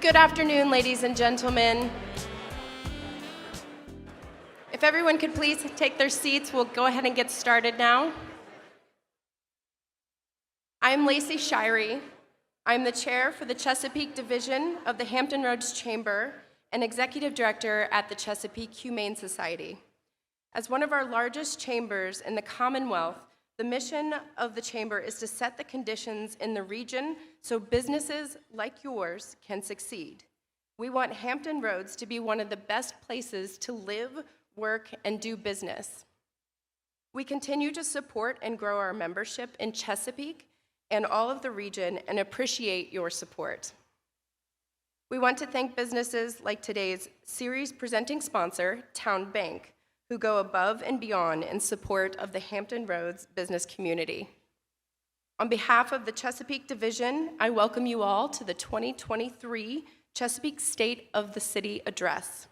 Good afternoon, ladies and gentlemen. If everyone could please take their seats, we'll go ahead and get started now. I'm Lacey Shirey. I'm the chair for the Chesapeake Division of the Hampton Roads Chamber and executive director at the Chesapeake Humane Society. As one of our largest chambers in the Commonwealth, the mission of the chamber is to set the conditions in the region so businesses like yours can succeed. We want Hampton Roads to be one of the best places to live, work, and do business. We continue to support and grow our membership in Chesapeake and all of the region and appreciate your support. We want to thank businesses like today's series presenting sponsor, Town Bank, who go above and beyond in support of the Hampton Roads business community. On behalf of the Chesapeake Division, I welcome you all to the 2023 Chesapeake State of the City Address.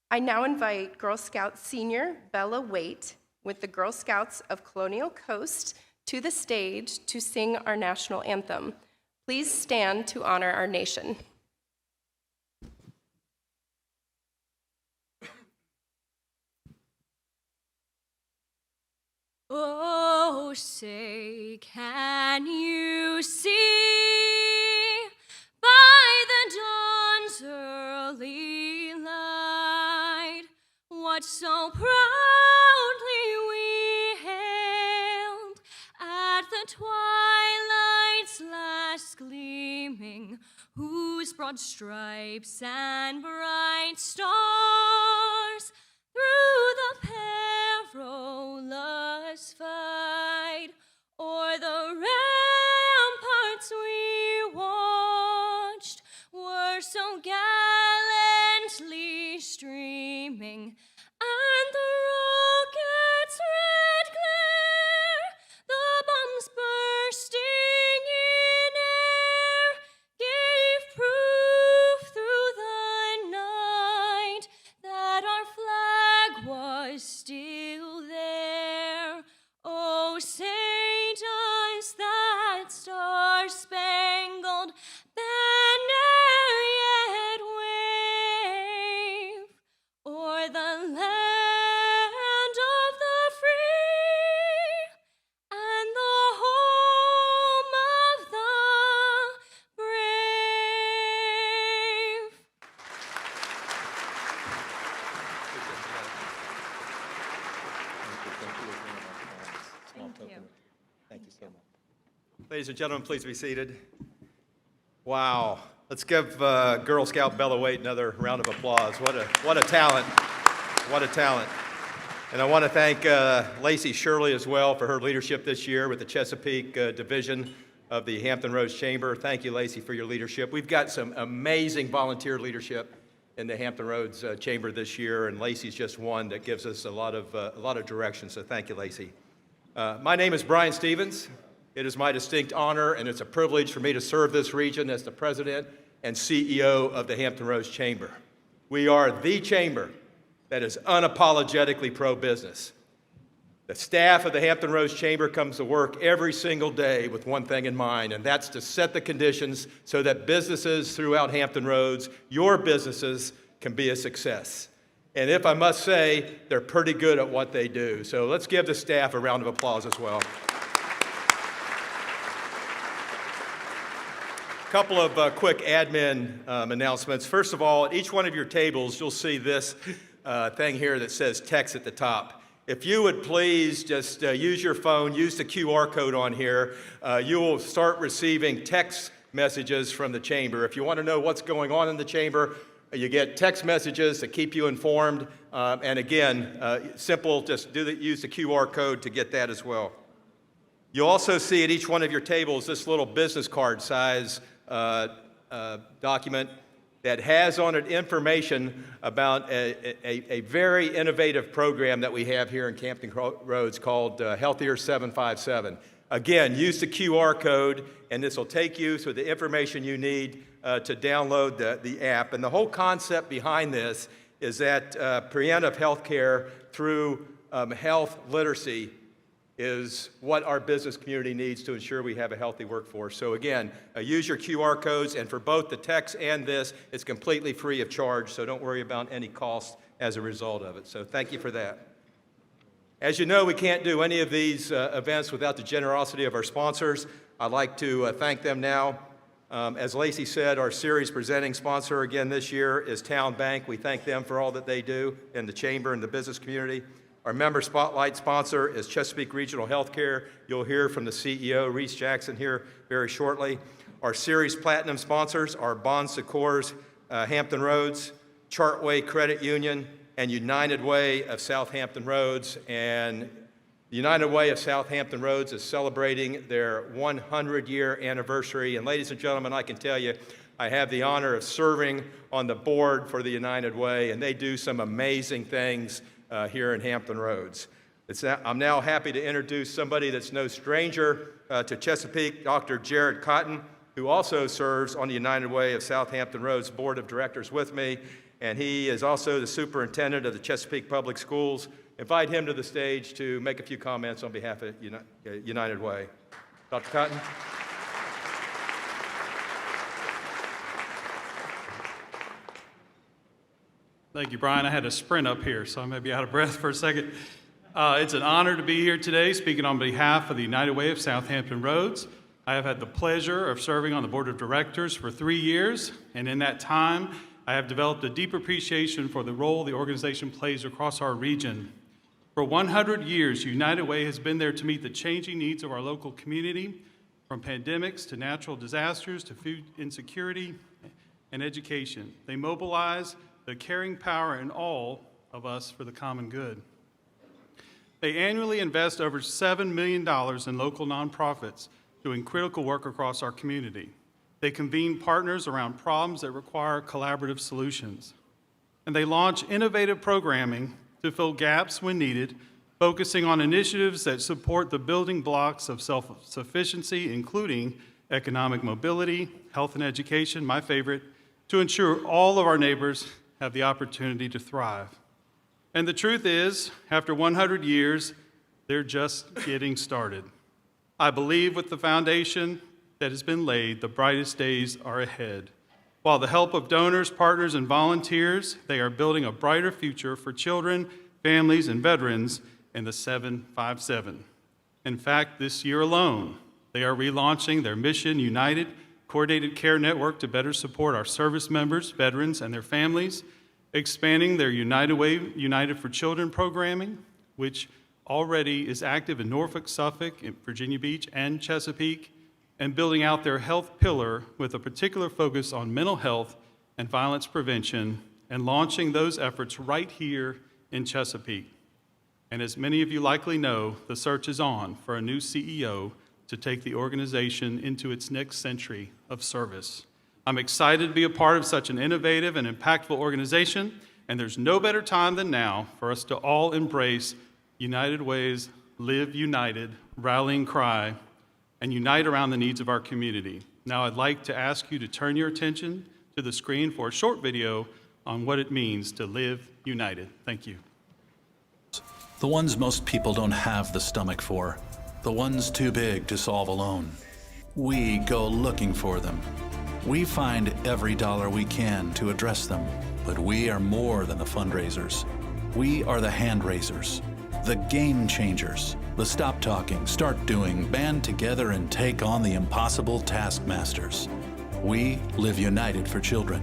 I now invite Girl Scout Senior Bella Waite with the Girl Scouts of Colonial Coast to the stage to sing our national anthem. Please stand to honor our nation. Oh, say, can you see by the dawn's early light what so proudly we hailed at the twilight's last gleaming, whose broad stripes and bright stars through the perilous fight o'er the ramparts we watched were so gallantly streaming, and the rocket's red glare, the bombs bursting in air, gave proof through the night that our flag was still there. Oh, say does that star-spangled banner yet wave o'er the land of the free and the home of the brave? Thank you. Thank you so much. Ladies and gentlemen, please be seated. Wow. Let's give Girl Scout Bella Waite another round of applause. What a talent. What a talent. And I want to thank Lacey Shirley as well for her leadership this year with the Chesapeake Division of the Hampton Roads Chamber. Thank you, Lacey, for your leadership. We've got some amazing volunteer leadership in the Hampton Roads Chamber this year, and Lacey's just one that gives us a lot of direction. So thank you, Lacey. My name is Brian Stevens. It is my distinct honor and it's a privilege for me to serve this region as the president and CEO of the Hampton Roads Chamber. We are the chamber that is unapologetically pro-business. The staff of the Hampton Roads Chamber comes to work every single day with one thing in mind, and that's to set the conditions so that businesses throughout Hampton Roads, your businesses, can be a success. And if I must say, they're pretty good at what they do. So let's give the staff a round of applause as well. A couple of quick admin announcements. First of all, at each one of your tables, you'll see this thing here that says text at the top. If you would please just use your phone, use the QR code on here, you will start receiving text messages from the chamber. If you want to know what's going on in the chamber, you get text messages to keep you informed. And again, simple, just use the QR code to get that as well. You'll also see at each one of your tables this little business card size document that has on it information about a very innovative program that we have here in Hampton Roads called Healthier 757. Again, use the QR code, and this will take you to the information you need to download the app. And the whole concept behind this is that preventive health care through health literacy is what our business community needs to ensure we have a healthy workforce. So again, use your QR codes, and for both the text and this, it's completely free of charge, so don't worry about any cost as a result of it. So thank you for that. As you know, we can't do any of these events without the generosity of our sponsors. I'd like to thank them now. As Lacey said, our series presenting sponsor again this year is Town Bank. We thank them for all that they do in the chamber and the business community. Our member spotlight sponsor is Chesapeake Regional Healthcare. You'll hear from the CEO, Reese Jackson, here very shortly. Our series platinum sponsors are Bon Secours, Hampton Roads, Chartway Credit Union, and United Way of Southampton Roads. And United Way of Southampton Roads is celebrating their 100-year anniversary. And ladies and gentlemen, I can tell you, I have the honor of serving on the board for the United Way, and they do some amazing things here in Hampton Roads. I'm now happy to introduce somebody that's no stranger to Chesapeake, Dr. Jared Cotton, who also serves on the United Way of Southampton Roads Board of Directors with me, and he is also the superintendent of the Chesapeake Public Schools. Invite him to the stage to make a few comments on behalf of United Way. Dr. Cotton. Thank you, Brian. I had to sprint up here, so I may be out of breath for a second. It's an honor to be here today speaking on behalf of the United Way of Southampton Roads. I have had the pleasure of serving on the board of directors for 3 years, and in that time, I have developed a deep appreciation for the role the organization plays across our region. For 100 years, United Way has been there to meet the changing needs of our local community, from pandemics to natural disasters to food insecurity and education. They mobilize the caring power in all of us for the common good. They annually invest over $7 million in local nonprofits doing critical work across our community. They convene partners around problems that require collaborative solutions. And they launch innovative programming to fill gaps when needed, focusing on initiatives that support the building blocks of self-sufficiency, including economic mobility, health and education, my favorite, to ensure all of our neighbors have the opportunity to thrive. And the truth is, after 100 years, they're just getting started. I believe with the foundation that has been laid, the brightest days are ahead. While the help of donors, partners, and volunteers, they are building a brighter future for children, families, and veterans in the 757. In fact, this year alone, they are relaunching their Mission United Coordinated Care Network to better support our service members, veterans, and their families, expanding their United Way United for Children programming, which already is active in Norfolk, Suffolk, in Virginia Beach, and Chesapeake, and building out their health pillar with a particular focus on mental health and violence prevention, and launching those efforts right here in Chesapeake. And as many of you likely know, the search is on for a new CEO to take the organization into its next century of service. I'm excited to be a part of such an innovative and impactful organization, and there's no better time than now for us to all embrace United Way's Live United rallying cry and unite around the needs of our community. Now I'd like to ask you to turn your attention to the screen for a short video on what it means to live united. Thank you. The ones most people don't have the stomach for, the ones too big to solve alone. We go looking for them. We find every dollar we can to address them, but we are more than the fundraisers. We are the hand raisers, the game changers, the stop talking, start doing, band together and take on the impossible taskmasters. We live united for children.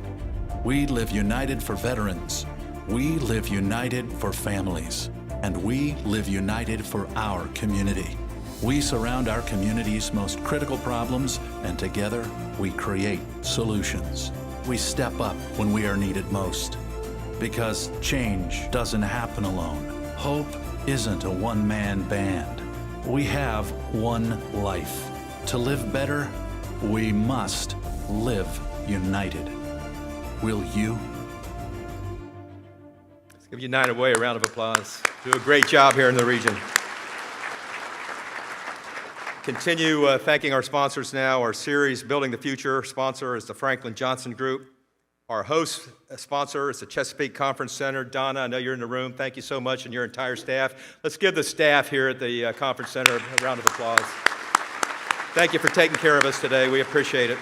We live united for veterans. We live united for families. And we live united for our community. We surround our community's most critical problems, and together we create solutions. We step up when we are needed most. Because change doesn't happen alone. Hope isn't a one-man band. We have one life. To live better, we must live united. Will you? Let's give United Way a round of applause. Do a great job here in the region. Continue thanking our sponsors now. Our series Building the Future sponsor is the Franklin Johnson Group. Our host sponsor is the Chesapeake Conference Center. Donna, I know you're in the room. Thank you so much, and your entire staff. Let's give the staff here at the Conference Center a round of applause. Thank you for taking care of us today. We appreciate it.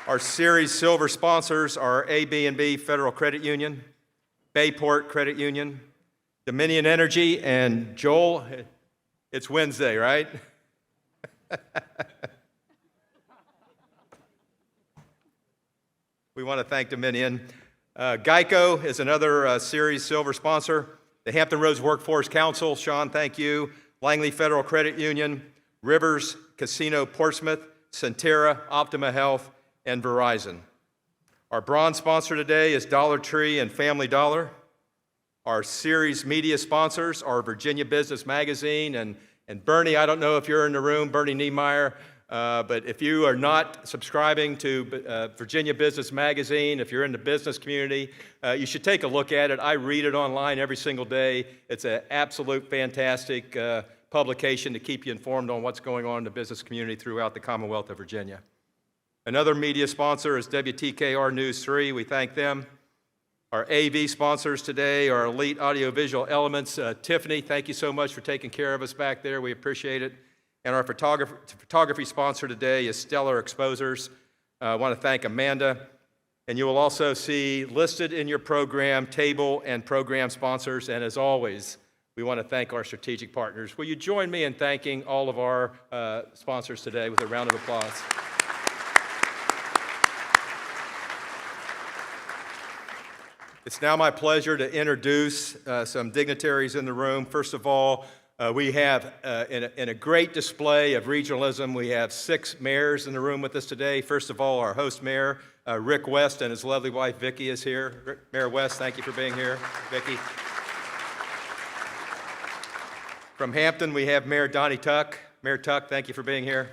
Our series silver sponsors are AB&B Federal Credit Union, Bayport Credit Union, Dominion Energy, and Joel, it's Wednesday, right? We want to thank Dominion. Geico is another series silver sponsor. The Hampton Roads Workforce Council, Sean, thank you. Langley Federal Credit Union, Rivers Casino Portsmouth, Centera, Optima Health, and Verizon. Our bronze sponsor today is Dollar Tree and Family Dollar. Our series media sponsors are Virginia Business Magazine, and Bernie, I don't know if you're in the room, Bernie Niemeyer, but if you are not subscribing to Virginia Business Magazine, if you're in the business community, you should take a look at it. I read it online every single day. It's an absolute fantastic publication to keep you informed on what's going on in the business community throughout the Commonwealth of Virginia. Another media sponsor is WTKR News 3. We thank them. Our AV sponsors today are Elite Audiovisual Elements. Tiffany, thank you so much for taking care of us back there. We appreciate it. And our photography sponsor today is Stellar Exposers. I want to thank Amanda. And you will also see listed in your program table and program sponsors. And as always, we want to thank our strategic partners. Will you join me in thanking all of our sponsors today with a round of applause? It's now my pleasure to introduce some dignitaries in the room. First of all, we have, in a great display of regionalism, we have 6 mayors in the room with us today. First of all, our host mayor, Rick West, and his lovely wife, Vicki, is here. Mayor West, thank you for being here. Vicki. From Hampton, we have Mayor Donnie Tuck. Mayor Tuck, thank you for being here.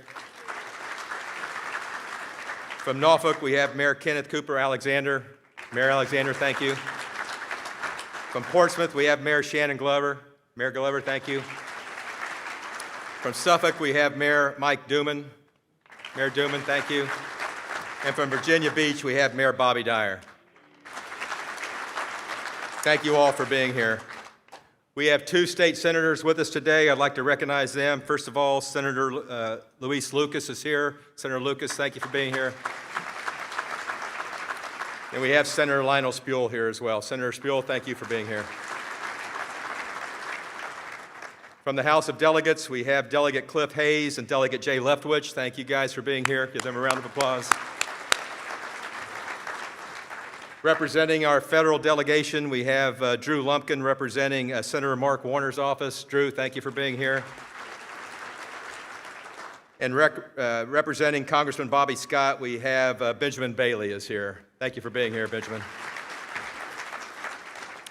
From Norfolk, we have Mayor Kenneth Cooper Alexander. Mayor Alexander, thank you. From Portsmouth, we have Mayor Shannon Glover. Mayor Glover, thank you. From Suffolk, we have Mayor Mike Duman. Mayor Duman, thank you. And from Virginia Beach, we have Mayor Bobby Dyer. Thank you all for being here. We have 2 state senators with us today. I'd like to recognize them. First of all, Senator Luis Lucas is here. Senator Lucas, thank you for being here. And we have Senator Lionel Spule here as well. Senator Spule, thank you for being here. From the House of Delegates, we have Delegate Cliff Hayes and Delegate Jay Leftwich. Thank you guys for being here. Give them a round of applause. Representing our federal delegation, we have Drew Lumpkin representing Senator Mark Warner's office. Drew, thank you for being here. And representing Congressman Bobby Scott, we have Benjamin Bailey is here. Thank you for being here, Benjamin.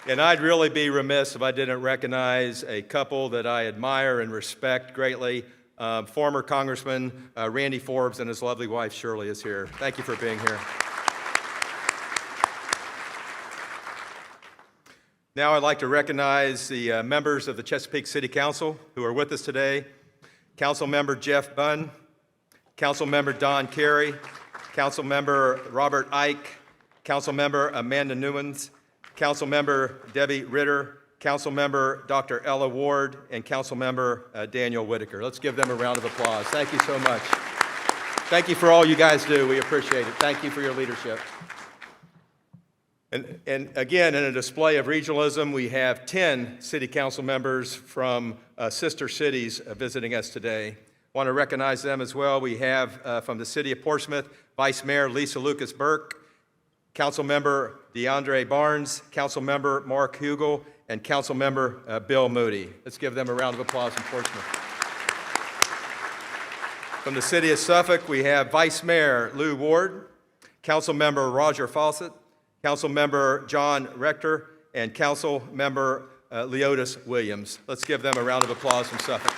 And I'd really be remiss if I didn't recognize a couple that I admire and respect greatly. Former Congressman Randy Forbes and his lovely wife Shirley is here. Thank you for being here. Now I'd like to recognize the members of the Chesapeake City Council who are with us today. Councilmember Jeff Bunn, Councilmember Don Carey, Councilmember Robert Ike, Councilmember Amanda Newmans, Councilmember Debbie Ritter, Councilmember Dr. Ella Ward, and Councilmember Daniel Whitaker. Let's give them a round of applause. Thank you so much. Thank you for all you guys do. We appreciate it. Thank you for your leadership. And again, in a display of regionalism, we have 10 city council members from sister cities visiting us today. I want to recognize them as well. We have from the city of Portsmouth, Vice Mayor Lisa Lucas Burke, Council Member DeAndre Barnes, Council Member Mark Hugel, and Council Member Bill Moody. Let's give them a round of applause in Portsmouth. From the city of Suffolk, we have Vice Mayor Lou Ward, Council Member Roger Fawcett, Council Member John Rector, and Council Member Leotis Williams. Let's give them a round of applause from Suffolk.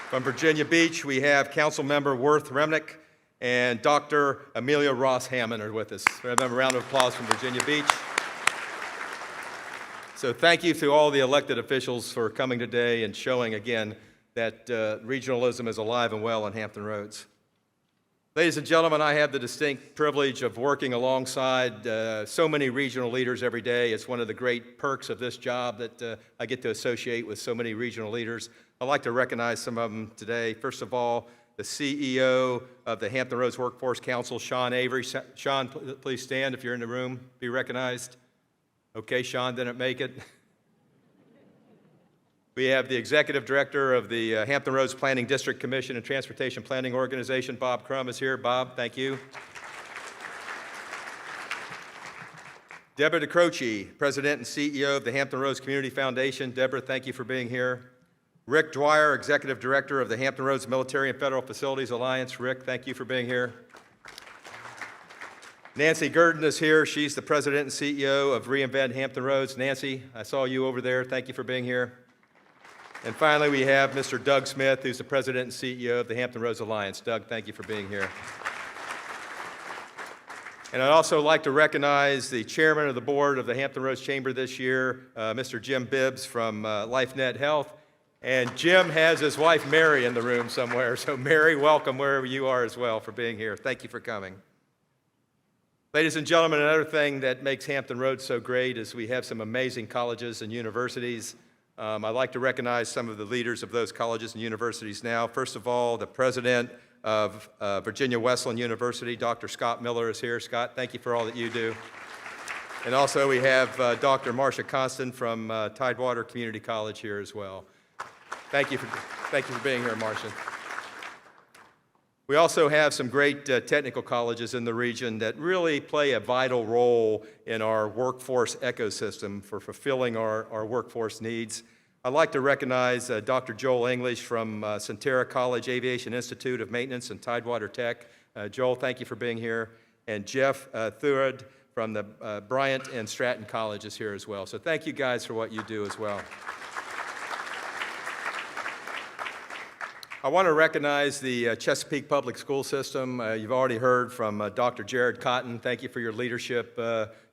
From Virginia Beach, we have Council Member Worth Remnick and Dr. Amelia Ross Hammond are with us. Give them a round of applause from Virginia Beach. So thank you to all the elected officials for coming today and showing again that regionalism is alive and well on Hampton Roads. Ladies and gentlemen, I have the distinct privilege of working alongside so many regional leaders every day. It's one of the great perks of this job that I get to associate with so many regional leaders. I'd like to recognize some of them today. First of all, the CEO of the Hampton Roads Workforce Council, Sean Avery. Sean, please stand if you're in the room, be recognized. Okay, Sean didn't make it. We have the Executive Director of the Hampton Roads Planning District Commission and Transportation Planning Organization, Bob Crum, is here. Bob, thank you. Deborah DeCroce, President and CEO of the Hampton Roads Community Foundation. Deborah, thank you for being here. Rick Dwyer, Executive Director of the Hampton Roads Military and Federal Facilities Alliance. Rick, thank you for being here. Nancy Gurdon is here. She's the President and CEO of Reinvent Hampton Roads. Nancy, I saw you over there. Thank you for being here. And finally, we have Mr. Doug Smith, who's the President and CEO of the Hampton Roads Alliance. Doug, thank you for being here. And I'd also like to recognize the Chairman of the Board of the Hampton Roads Chamber this year, Mr. Jim Bibbs from LifeNet Health. And Jim has his wife, Mary, in the room somewhere. So Mary, welcome wherever you are as well for being here. Thank you for coming. Ladies and gentlemen, another thing that makes Hampton Roads so great is we have some amazing colleges and universities. I'd like to recognize some of the leaders of those colleges and universities now. First of all, the president of Virginia Wesleyan University, Dr. Scott Miller, is here. Scott, thank you for all that you do. And also we have Dr. Marcia Constant from Tidewater Community College here as well. Thank you for being here, Marcia. We also have some great technical colleges in the region that really play a vital role in our workforce ecosystem for fulfilling our workforce needs. I'd like to recognize Dr. Joel English from Centera College Aviation Institute of Maintenance and Tidewater Tech. Joel, thank you for being here. And Jeff Thurad from the Bryant and Stratton College is here as well. So thank you guys for what you do as well. I want to recognize the Chesapeake Public School System. You've already heard from Dr. Jared Cotton. Thank you for your leadership,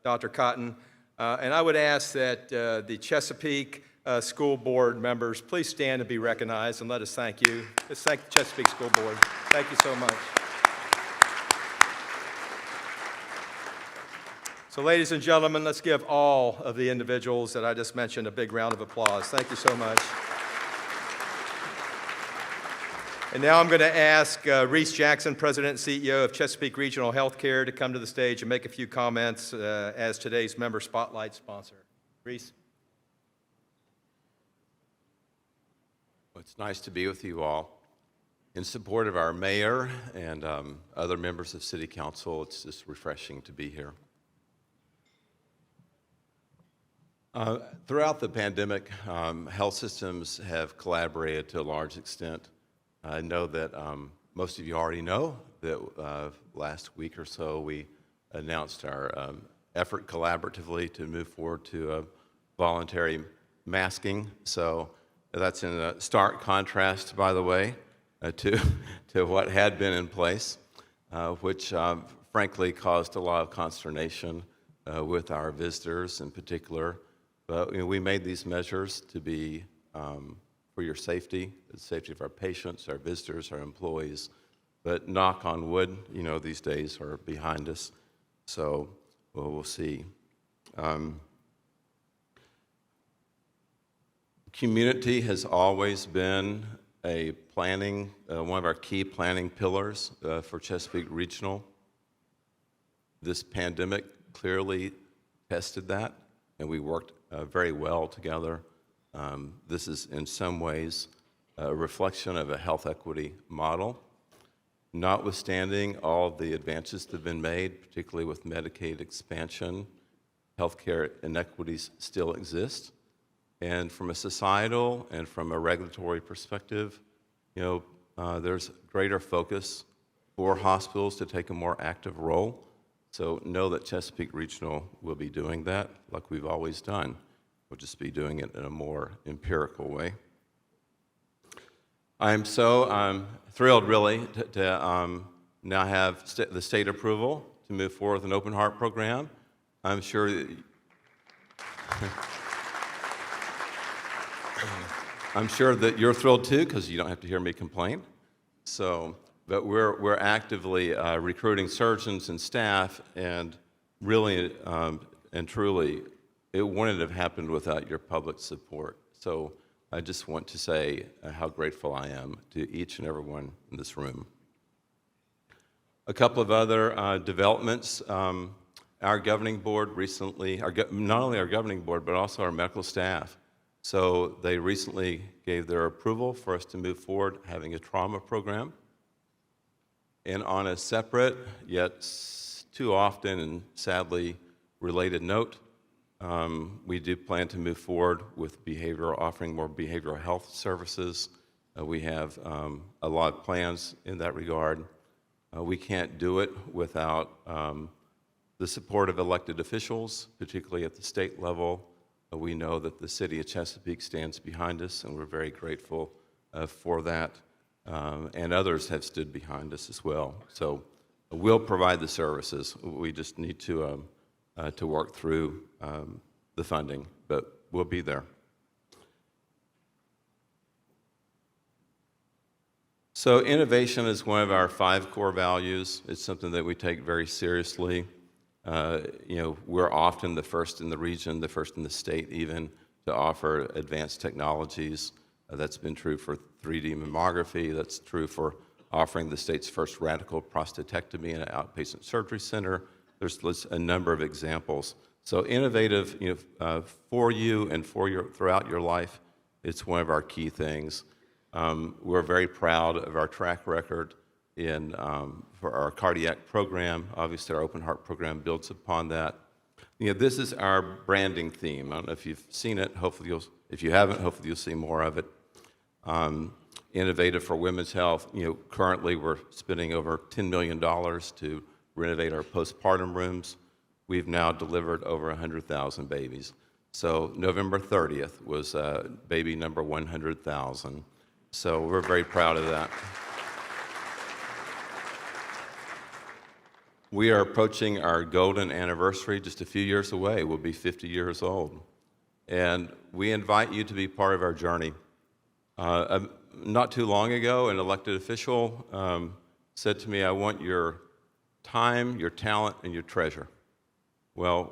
Dr. Cotton. And I would ask that the Chesapeake School Board members please stand and be recognized, and let us thank you. Let's thank the Chesapeake School Board. Thank you so much. So ladies and gentlemen, let's give all of the individuals that I just mentioned a big round of applause. Thank you so much. And now I'm going to ask Reese Jackson, President and CEO of Chesapeake Regional Healthcare, to come to the stage and make a few comments as today's Member Spotlight sponsor. Reese? Well, it's nice to be with you all. In support of our mayor and other members of City Council, it's just refreshing to be here. Throughout the pandemic, health systems have collaborated to a large extent. I know that most of you already know that last week or so we announced our effort collaboratively to move forward to voluntary masking. So that's in a stark contrast, by the way, to what had been in place, which frankly caused a lot of consternation with our visitors in particular. But we made these measures to be for your safety, the safety of our patients, our visitors, our employees. But knock on wood, these days are behind us. So we'll see. Community has always been a planning, one of our key planning pillars for Chesapeake Regional. This pandemic clearly tested that, and we worked very well together. This is in some ways a reflection of a health equity model. Notwithstanding all the advances that have been made, particularly with Medicaid expansion, healthcare inequities still exist. And from a societal and from a regulatory perspective, there's greater focus for hospitals to take a more active role. So know that Chesapeake Regional will be doing that like we've always done. We'll just be doing it in a more empirical way. I'm so thrilled, really, to now have the state approval to move forward with an open heart program. I'm sure that I'm sure that you're thrilled too, because you don't have to hear me complain. So But we're actively recruiting surgeons and staff, and really and truly, it wouldn't have happened without your public support. So I just want to say how grateful I am to each and every one in this room. A couple of other developments. Our governing board recently, not only our governing board, but also our medical staff. So they recently gave their approval for us to move forward having a trauma program. And on a separate, yet too often and sadly related note, we do plan to move forward with offering more behavioral health services. We have a lot of plans in that regard. We can't do it without the support of elected officials, particularly at the state level. We know that the city of Chesapeake stands behind us, and we're very grateful for that. And others have stood behind us as well. So we'll provide the services. We just need to work through the funding, but we'll be there. So innovation is one of our 5 core values. It's something that we take very seriously. We're often the first in the region, the first in the state even, to offer advanced technologies. That's been true for 3D mammography. That's true for offering the state's first radical prostatectomy in an outpatient surgery center. There's a number of examples. So innovative, for you and throughout your life, it's one of our key things. We're very proud of our track record for our cardiac program. Obviously, our open heart program builds upon that. This is our branding theme. I don't know if you've seen it. If you haven't, hopefully you'll see more of it. Innovative for women's health. Currently we're spending over $10 million to renovate our postpartum rooms. We've now delivered over 100,000 babies. So November 30th was baby number 100,000. So we're very proud of that. We are approaching our golden anniversary just a few years away. We'll be 50 years old. And we invite you to be part of our journey. Not too long ago, an elected official said to me, "I want your time, your talent, and your treasure." Well,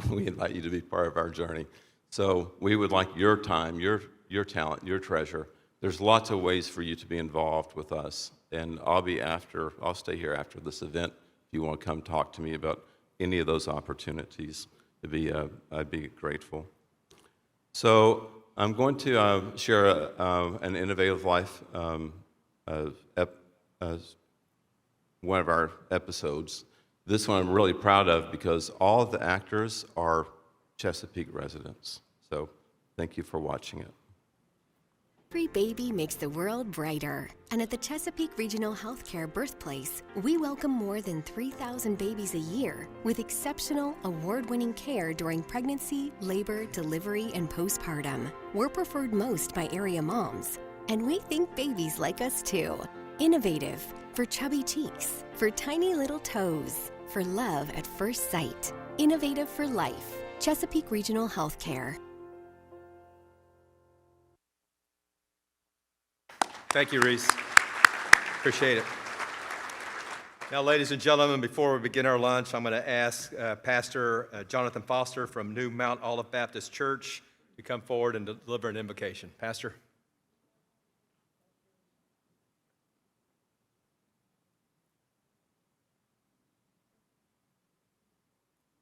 we invite you to be part of our journey. So we would like your time, your talent, your treasure. There's lots of ways for you to be involved with us. And I'll stay here after this event. If you want to come talk to me about any of those opportunities, I'd be grateful. So I'm going to share an Innovative Life, one of our episodes. This one I'm really proud of because all of the actors are Chesapeake residents. So thank you for watching it. Every baby makes the world brighter. And at the Chesapeake Regional Healthcare Birthplace, we welcome more than 3,000 babies a year with exceptional, award-winning care during pregnancy, labor, delivery, and postpartum. We're preferred most by area moms. And we think babies like us too. Innovative, for chubby cheeks, for tiny little toes, for love at first sight. Innovative for life. Chesapeake Regional Healthcare. Thank you, Reese. Appreciate it. Now, ladies and gentlemen, before we begin our lunch, I'm going to ask Pastor Jonathan Foster from New Mount Olive Baptist Church to come forward and deliver an invocation. Pastor.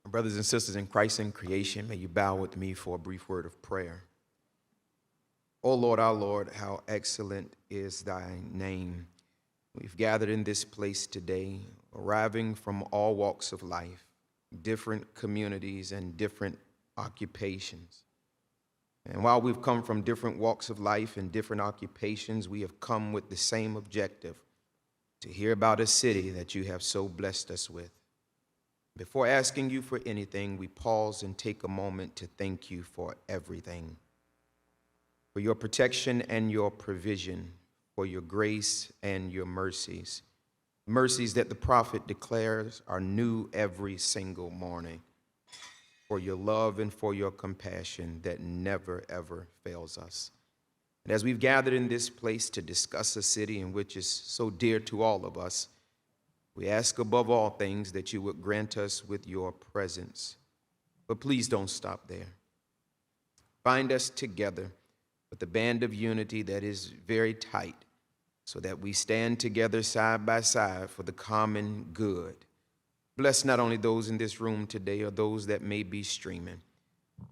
Brothers and sisters in Christ in creation, may you bow with me for a brief word of prayer. O Lord, our Lord, how excellent is thy name. We've gathered in this place today, arriving from all walks of life, different communities and different occupations. And while we've come from different walks of life and different occupations, we have come with the same objective, to hear about a city that you have so blessed us with. Before asking you for anything, we pause and take a moment to thank you for everything. For your protection and your provision, for your grace and your mercies. Mercies that the prophet declares are new every single morning. For your love and for your compassion that never, ever fails us. And as we've gathered in this place to discuss a city in which is so dear to all of us, we ask above all things that you would grant us with your presence. But please don't stop there. Bind us together with a band of unity that is very tight, so that we stand together side by side for the common good. Bless not only those in this room today or those that may be streaming,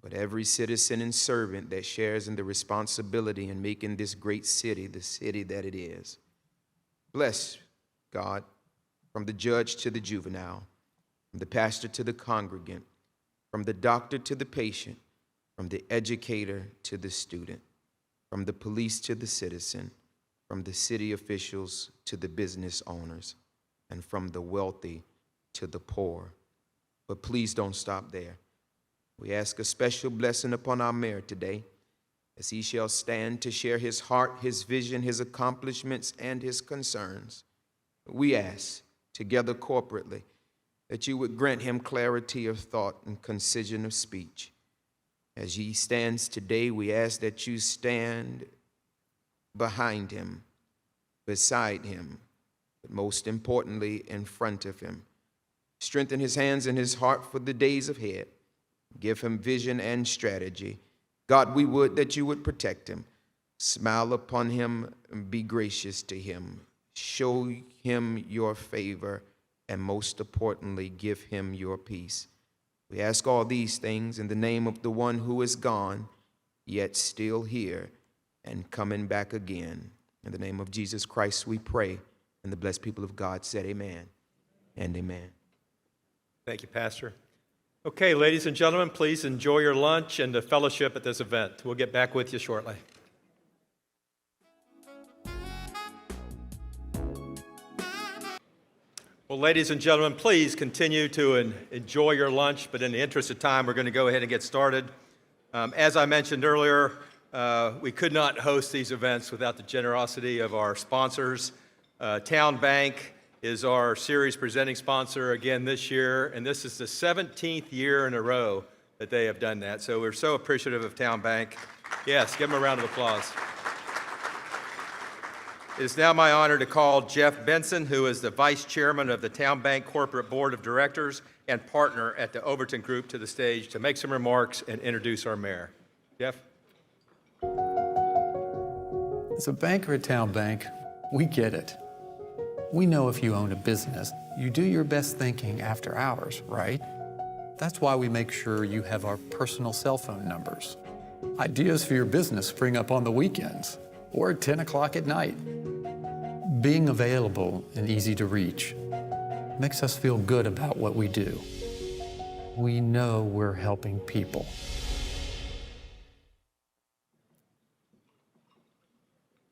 but every citizen and servant that shares in the responsibility in making this great city the city that it is. Bless, God, from the judge to the juvenile, from the pastor to the congregant, from the doctor to the patient, from the educator to the student, from the police to the citizen, from the city officials to the business owners, and from the wealthy to the poor. But please don't stop there. We ask a special blessing upon our mayor today, as he shall stand to share his heart, his vision, his accomplishments, and his concerns. We ask, together corporately, that you would grant him clarity of thought and concision of speech. As he stands today, we ask that you stand behind him, beside him, but most importantly, in front of him. Strengthen his hands and his heart for the days ahead. Give him vision and strategy. God, we would that you would protect him. Smile upon him and be gracious to him. Show him your favor, and most importantly, give him your peace. We ask all these things in the name of the one who is gone, yet still here and coming back again. In the name of Jesus Christ we pray, and the blessed people of God said amen and amen. Thank you, Pastor. Okay, ladies and gentlemen, please enjoy your lunch and the fellowship at this event. We'll get back with you shortly. Well, ladies and gentlemen, please continue to enjoy your lunch, but in the interest of time, we're going to go ahead and get started. As I mentioned earlier, we could not host these events without the generosity of our sponsors. Town Bank is our series presenting sponsor again this year, and this is the 17th year in a row that they have done that. So we're so appreciative of Town Bank. Yes, give them a round of applause. It is now my honor to call Jeff Benson, who is the Vice Chairman of the Town Bank Corporate Board of Directors and partner at the Overton Group, to the stage to make some remarks and introduce our mayor. Jeff? As a banker at Town Bank, we get it. We know if you own a business, you do your best thinking after hours, right? That's why we make sure you have our personal cell phone numbers. Ideas for your business spring up on the weekends or at 10 o'clock at night. Being available and easy to reach makes us feel good about what we do. We know we're helping people.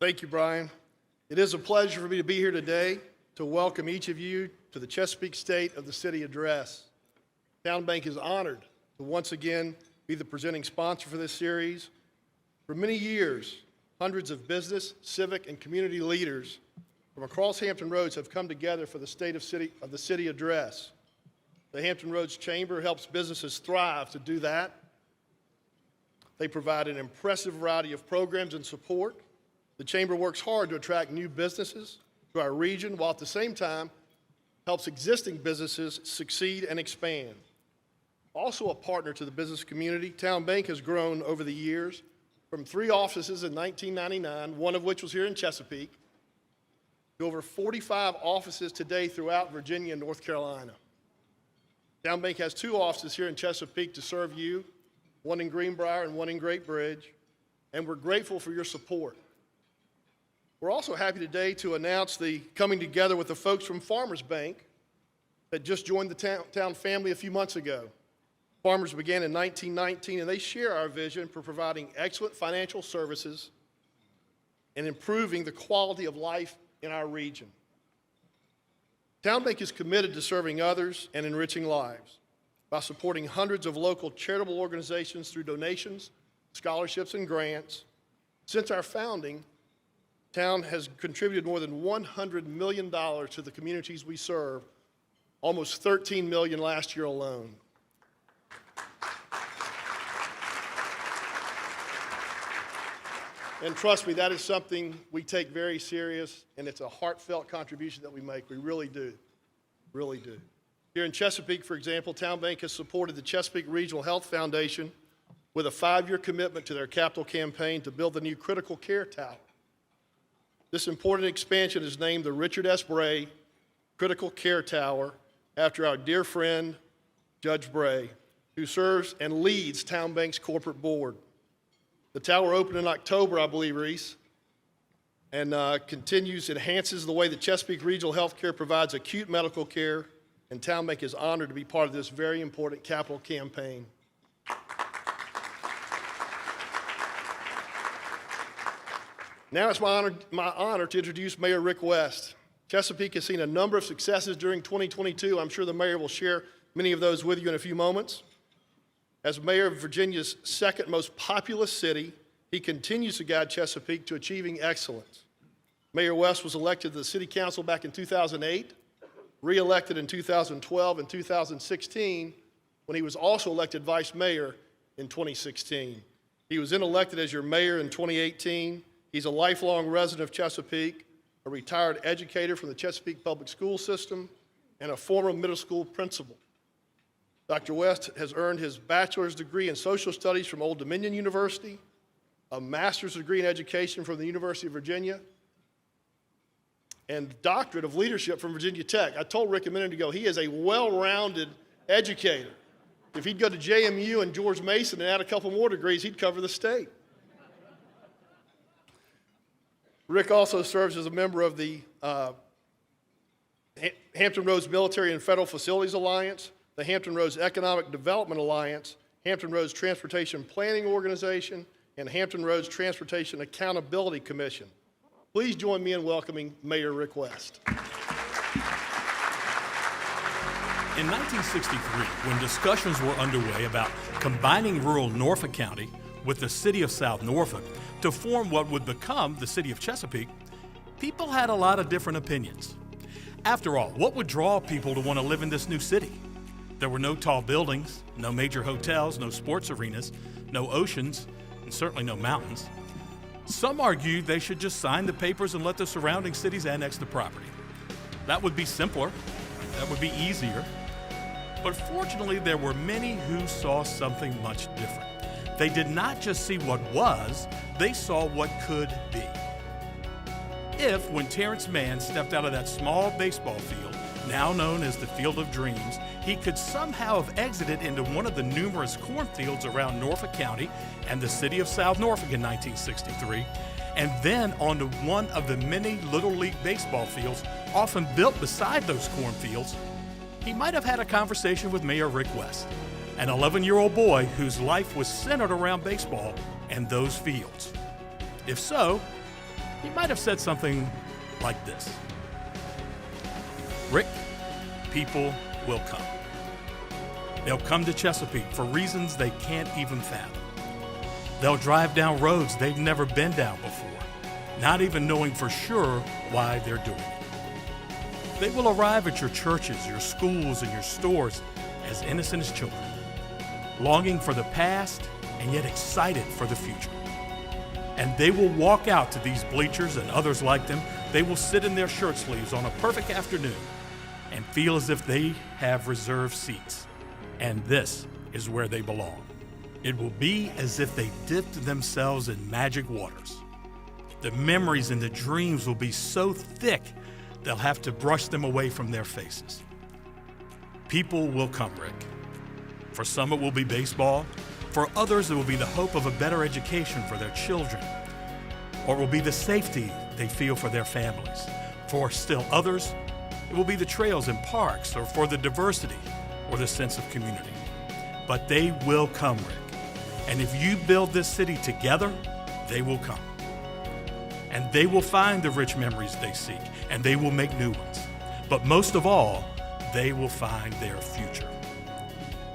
Thank you, Brian. It is a pleasure for me to be here today to welcome each of you to the Chesapeake State of the City Address. Town Bank is honored to once again be the presenting sponsor for this series. For many years, hundreds of business, civic, and community leaders from across Hampton Roads have come together for the State of the City Address. The Hampton Roads Chamber helps businesses thrive to do that. They provide an impressive variety of programs and support. The Chamber works hard to attract new businesses to our region, while at the same time helps existing businesses succeed and expand. Also a partner to the business community, Town Bank has grown over the years from 3 offices in 1999, one of which was here in Chesapeake, to over 45 offices today throughout Virginia and North Carolina. Town Bank has 2 offices here in Chesapeake to serve you, one in Greenbrier and one in Great Bridge, and we're grateful for your support. We're also happy today to announce the coming together with the folks from Farmers Bank that just joined the town family a few months ago. Farmers began in 1919, and they share our vision for providing excellent financial services and improving the quality of life in our region. Town Bank is committed to serving others and enriching lives by supporting hundreds of local charitable organizations through donations, scholarships, and grants. Since our founding, Town has contributed more than $100 million to the communities we serve, almost $13 million last year alone. And trust me, that is something we take very serious, and it's a heartfelt contribution that we make. We really do, really do. Here in Chesapeake, for example, Town Bank has supported the Chesapeake Regional Health Foundation with a 5-year commitment to their capital campaign to build the new critical care tower. This important expansion is named the Richard S. Bray Critical Care Tower after our dear friend, Judge Bray, who serves and leads Town Bank's corporate board. The tower opened in October, I believe, Reese, and enhances the way that Chesapeake Regional Healthcare provides acute medical care, and Town Bank is honored to be part of this very important capital campaign. Now it's my honor to introduce Mayor Rick West. Chesapeake has seen a number of successes during 2022. I'm sure the mayor will share many of those with you in a few moments. As mayor of Virginia's second most populous city, he continues to guide Chesapeake to achieving excellence. Mayor West was elected to the city council back in 2008, re-elected in 2012 and 2016, when he was also elected vice mayor in 2016. He was then elected as your mayor in 2018. He's a lifelong resident of Chesapeake, a retired educator from the Chesapeake Public School System, and a former middle school principal. Dr. West has earned his bachelor's degree in social studies from Old Dominion University, a master's degree in education from the University of Virginia, and doctorate of leadership from Virginia Tech. I told Rick a minute ago, he is a well-rounded educator. If he'd go to JMU and George Mason and add a couple more degrees, he'd cover the state. Rick also serves as a member of the Hampton Roads Military and Federal Facilities Alliance, the Hampton Roads Economic Development Alliance, Hampton Roads Transportation Planning Organization, and Hampton Roads Transportation Accountability Commission. Please join me in welcoming Mayor Rick West. In 1963, when discussions were underway about combining rural Norfolk County with the city of South Norfolk to form what would become the city of Chesapeake, people had a lot of different opinions. After all, what would draw people to want to live in this new city? There were no tall buildings, no major hotels, no sports arenas, no oceans, and certainly no mountains. Some argued they should just sign the papers and let the surrounding cities annex the property. That would be simpler, that would be easier. But fortunately, there were many who saw something much different. They did not just see what was, they saw what could be. If, when Terrence Mann stepped out of that small baseball field, now known as the Field of Dreams, he could somehow have exited into one of the numerous cornfields around Norfolk County and the city of South Norfolk in 1963, and then onto one of the many Little League baseball fields often built beside those cornfields, he might have had a conversation with Mayor Rick West, an 11-year-old boy whose life was centered around baseball and those fields. If so, he might have said something like this. Rick, people will come. They'll come to Chesapeake for reasons they can't even fathom. They'll drive down roads they've never been down before, not even knowing for sure why they're doing it. They will arrive at your churches, your schools, and your stores as innocent as children, longing for the past and yet excited for the future. And they will walk out to these bleachers and others like them. They will sit in their shirt sleeves on a perfect afternoon and feel as if they have reserved seats. And this is where they belong. It will be as if they dipped themselves in magic waters. The memories and the dreams will be so thick, they'll have to brush them away from their faces. People will come, Rick. For some, it will be baseball. For others, it will be the hope of a better education for their children. Or it will be the safety they feel for their families. For still others, it will be the trails and parks, or for the diversity or the sense of community. But they will come, Rick. And if you build this city together, they will come. And they will find the rich memories they seek, and they will make new ones. But most of all, they will find their future.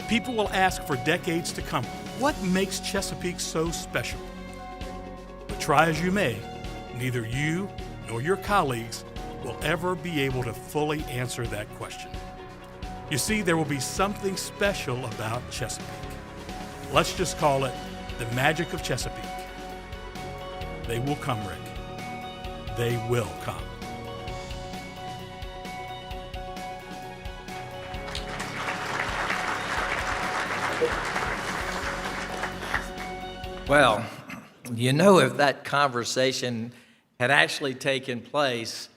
People will ask for decades to come, what makes Chesapeake so special? But try as you may, neither you nor your colleagues will ever be able to fully answer that question. You see, there will be something special about Chesapeake. Let's just call it the magic of Chesapeake. They will come, Rick. They will come. Well, if that conversation had actually taken place,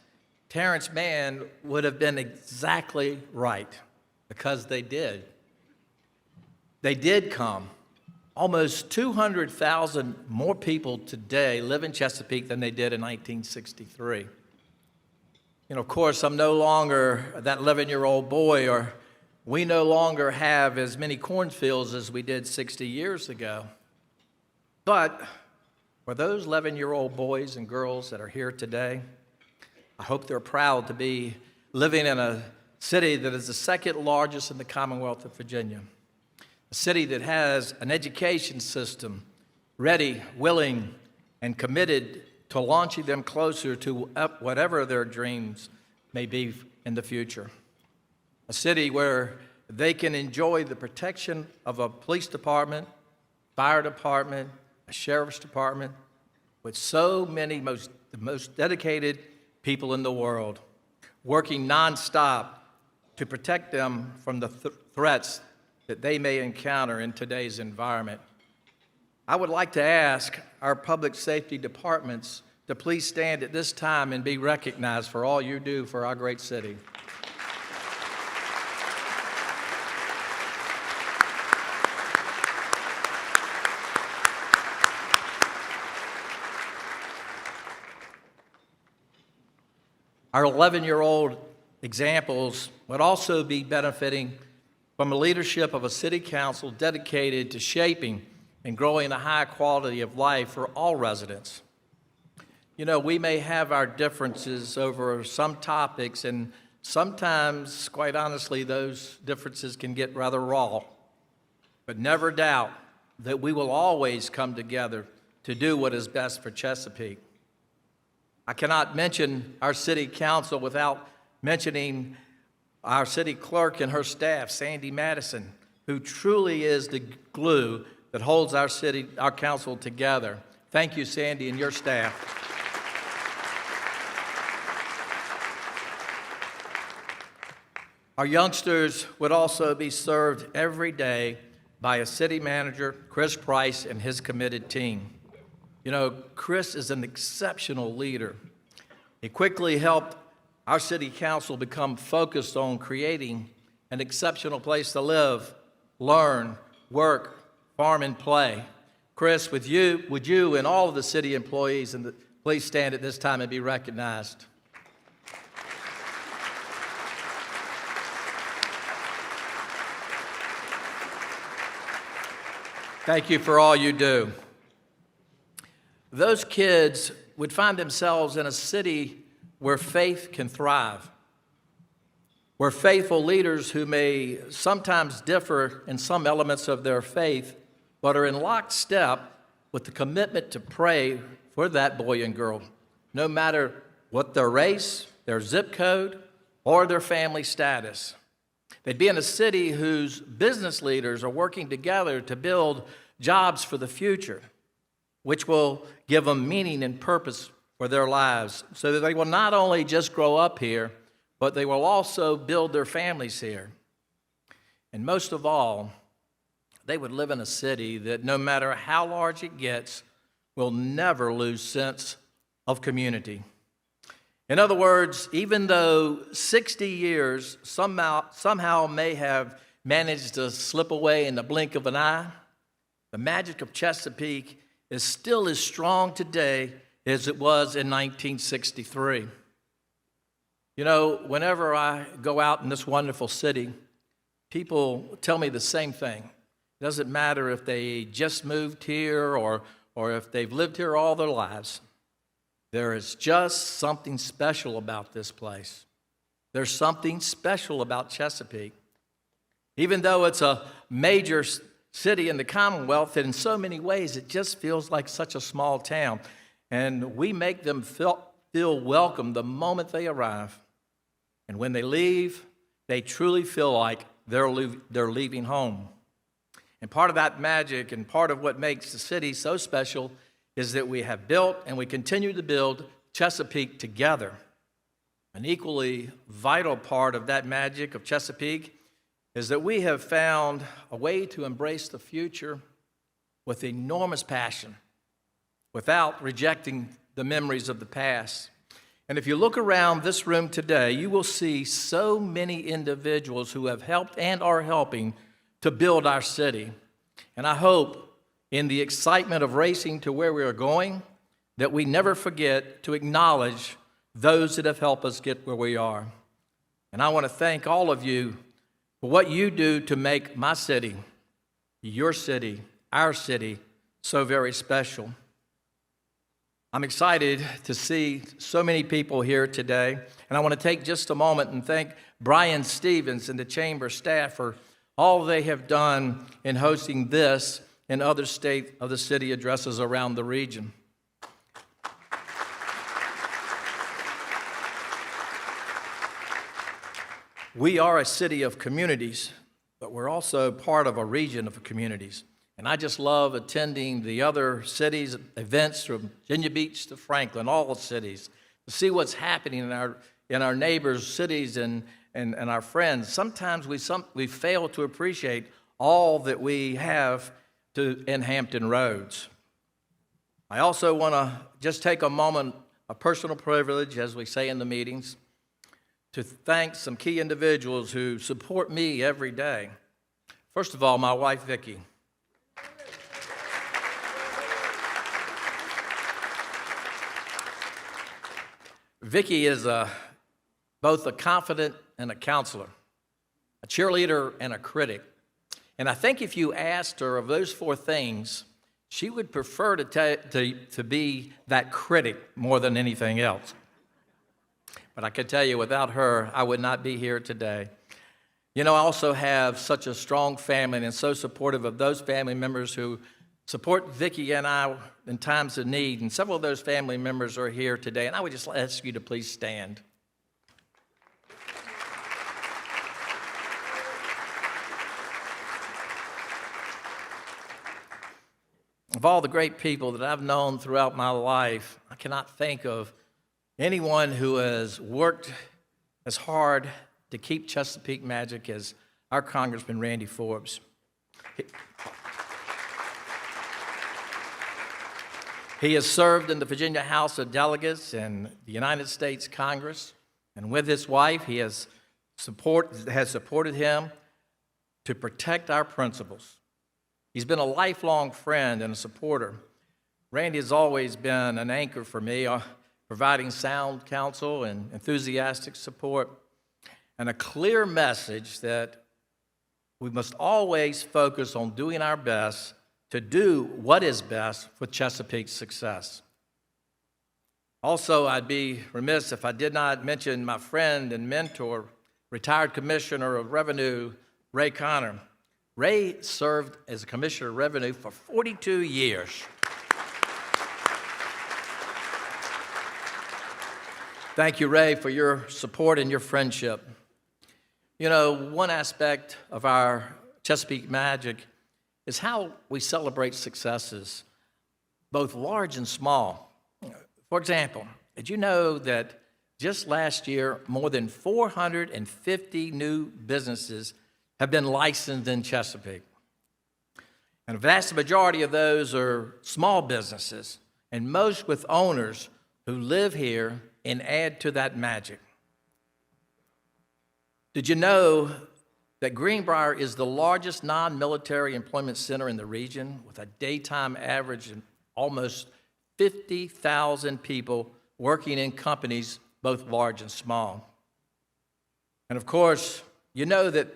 Terrence Mann would have been exactly right, because they did. They did come. Almost 200,000 more people today live in Chesapeake than they did in 1963. Of course, I'm no longer that 11-year-old boy, or we no longer have as many cornfields as we did 60 years ago. But for those 11-year-old boys and girls that are here today, I hope they're proud to be living in a city that is the second largest in the Commonwealth of Virginia, a city that has an education system ready, willing, and committed to launching them closer to whatever their dreams may be in the future, a city where they can enjoy the protection of a police department, fire department, a sheriff's department, with so many the most dedicated people in the world, working nonstop to protect them from the threats that they may encounter in today's environment. I would like to ask our public safety departments to please stand at this time and be recognized for all you do for our great city. Our 11-year-old examples would also be benefiting from the leadership of a city council dedicated to shaping and growing the high quality of life for all residents. We may have our differences over some topics, and sometimes, quite honestly, those differences can get rather raw. But never doubt that we will always come together to do what is best for Chesapeake. I cannot mention our city council without mentioning our city clerk and her staff, Sandy Madison, who truly is the glue that holds our council together. Thank you, Sandy, and your staff. Our youngsters would also be served every day by a city manager, Chris Price, and his committed team. Chris is an exceptional leader. He quickly helped our city council become focused on creating an exceptional place to live, learn, work, farm, and play. Chris, would you and all of the city employees please stand at this time and be recognized? Thank you for all you do. Those kids would find themselves in a city where faith can thrive, where faithful leaders who may sometimes differ in some elements of their faith, but are in lockstep with the commitment to pray for that boy and girl, no matter what their race, their zip code, or their family status. They'd be in a city whose business leaders are working together to build jobs for the future, which will give them meaning and purpose for their lives, so that they will not only just grow up here, but they will also build their families here. And most of all, they would live in a city that, no matter how large it gets, will never lose sense of community. In other words, even though 60 years somehow may have managed to slip away in the blink of an eye, the magic of Chesapeake is still as strong today as it was in 1963. Whenever I go out in this wonderful city, people tell me the same thing. It doesn't matter if they just moved here or if they've lived here all their lives. There is just something special about this place. There's something special about Chesapeake. Even though it's a major city in the Commonwealth, in so many ways it just feels like such a small town. And we make them feel welcome the moment they arrive. And when they leave, they truly feel like they're leaving home. And part of that magic and part of what makes the city so special is that we have built and we continue to build Chesapeake together. An equally vital part of that magic of Chesapeake is that we have found a way to embrace the future with enormous passion without rejecting the memories of the past. And if you look around this room today, you will see so many individuals who have helped and are helping to build our city. And I hope in the excitement of racing to where we are going, that we never forget to acknowledge those that have helped us get where we are. And I want to thank all of you for what you do to make my city, your city, our city, so very special. I'm excited to see so many people here today, and I want to take just a moment and thank Brian Stevens and the Chamber staff for all they have done in hosting this and other State of the City addresses around the region. We are a city of communities, but we're also part of a region of communities. And I just love attending the other cities' events from Virginia Beach to Franklin, all the cities, to see what's happening in our neighbors' cities and our friends. Sometimes we fail to appreciate all that we have in Hampton Roads. I also want to just take a moment, a personal privilege, as we say in the meetings, to thank some key individuals who support me every day. First of all, my wife, Vicki. Vicki is both a confidant and a counselor, a cheerleader and a critic. And I think if you asked her of those four things, she would prefer to be that critic more than anything else. But I can tell you, without her, I would not be here today. You know, I also have such a strong family and so supportive of those family members who support Vicki and I in times of need. And several of those family members are here today. And I would just ask you to please stand. Of all the great people that I've known throughout my life, I cannot think of anyone who has worked as hard to keep Chesapeake magic as our Congressman Randy Forbes. He has served in the Virginia House of Delegates and the United States Congress, and with his wife, he has supported him to protect our principles. He's been a lifelong friend and a supporter. Randy has always been an anchor for me, providing sound counsel and enthusiastic support, and a clear message that we must always focus on doing our best to do what is best for Chesapeake's success. Also, I'd be remiss if I did not mention my friend and mentor, retired Commissioner of Revenue, Ray Connor. Ray served as a Commissioner of Revenue for 42 years. Thank you, Ray, for your support and your friendship. You know, one aspect of our Chesapeake magic is how we celebrate successes, both large and small. For example, did you know that just last year, more than 450 new businesses have been licensed in Chesapeake? And a vast majority of those are small businesses, and most with owners who live here and add to that magic. Did you know that Greenbrier is the largest non-military employment center in the region, with a daytime average of almost 50,000 people working in companies both large and small? And of course, you know that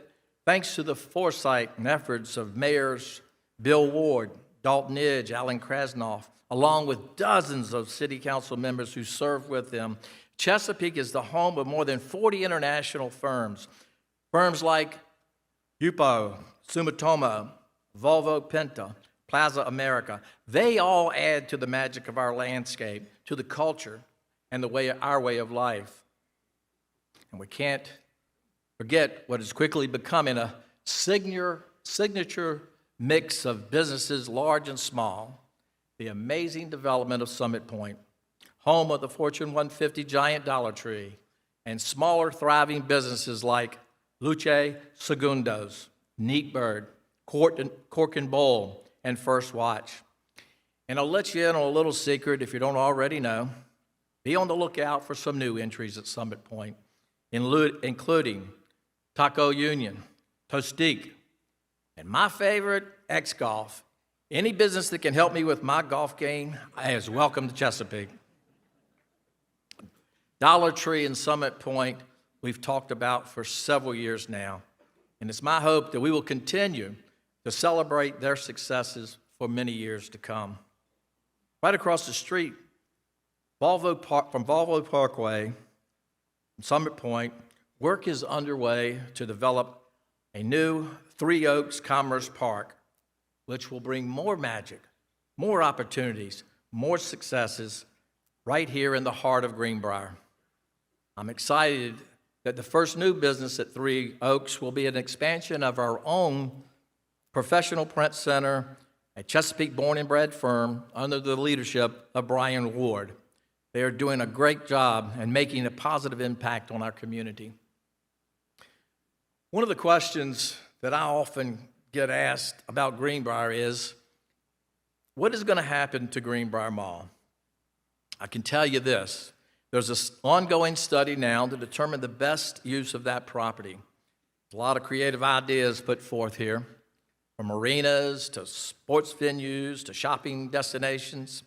thanks to the foresight and efforts of mayors Bill Ward, Dalton Idge, Alan Krasnoff, along with dozens of city council members who serve with them, Chesapeake is the home of more than 40 international firms. Firms like Yupo, Sumitomo, Volvo Penta, Plaza America. They all add to the magic of our landscape, to the culture, and our way of life. And we can't forget what is quickly becoming a signature mix of businesses, large and small, the amazing development of Summit Point, home of the Fortune 150 giant Dollar Tree, and smaller thriving businesses like Luce Segundos, Neat Bird, Cork and Bowl, and First Watch. And I'll let you in on a little secret if you don't already know. Be on the lookout for some new entries at Summit Point, including Taco Union, Tostique, and my favorite, X-Golf. Any business that can help me with my golf game is welcome to Chesapeake. Dollar Tree and Summit Point we've talked about for several years now, and it's my hope that we will continue to celebrate their successes for many years to come. Right across the street, from Volvo Parkway, Summit Point, work is underway to develop a new Three Oaks Commerce Park, which will bring more magic, more opportunities, more successes right here in the heart of Greenbrier. I'm excited that the first new business at Three Oaks will be an expansion of our own professional print center, a Chesapeake born and bred firm under the leadership of Brian Ward. They are doing a great job and making a positive impact on our community. One of the questions that I often get asked about Greenbrier is, what is going to happen to Greenbrier Mall? I can tell you this. There's an ongoing study now to determine the best use of that property. A lot of creative ideas put forth here, from marinas to sports venues to shopping destinations.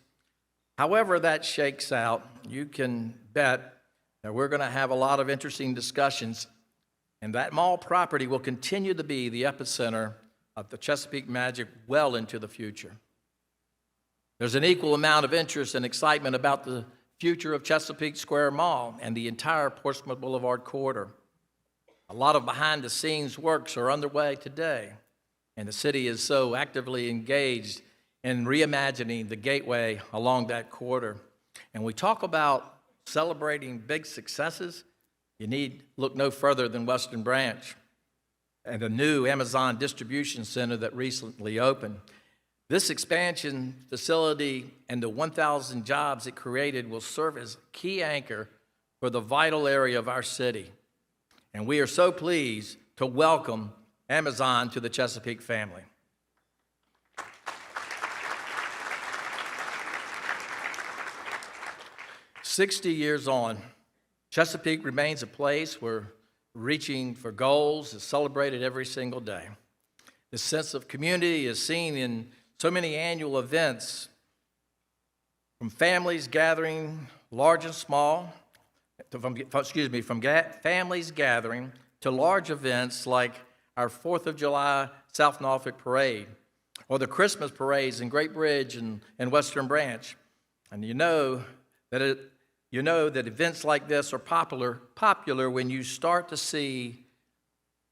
However that shakes out, you can bet that we're going to have a lot of interesting discussions, and that mall property will continue to be the epicenter of the Chesapeake magic well into the future. There's an equal amount of interest and excitement about the future of Chesapeake Square Mall and the entire Portsmouth Boulevard corridor. A lot of behind-the-scenes works are underway today, and the city is so actively engaged in reimagining the gateway along that corridor. And we talk about celebrating big successes, you need look no further than Western Branch and the new Amazon distribution center that recently opened. This expansion facility and the 1,000 jobs it created will serve as a key anchor for the vital area of our city. And we are so pleased to welcome Amazon to the Chesapeake family. "60 years on, Chesapeake remains a place where reaching for goals is celebrated every single day. The sense of community is seen in so many annual events, from families gathering, large and small, families gathering to large events like our 4th of July South Norfolk Parade, or the Christmas parades in Great Bridge and Western Branch. And you know that events like this are popular when you start to see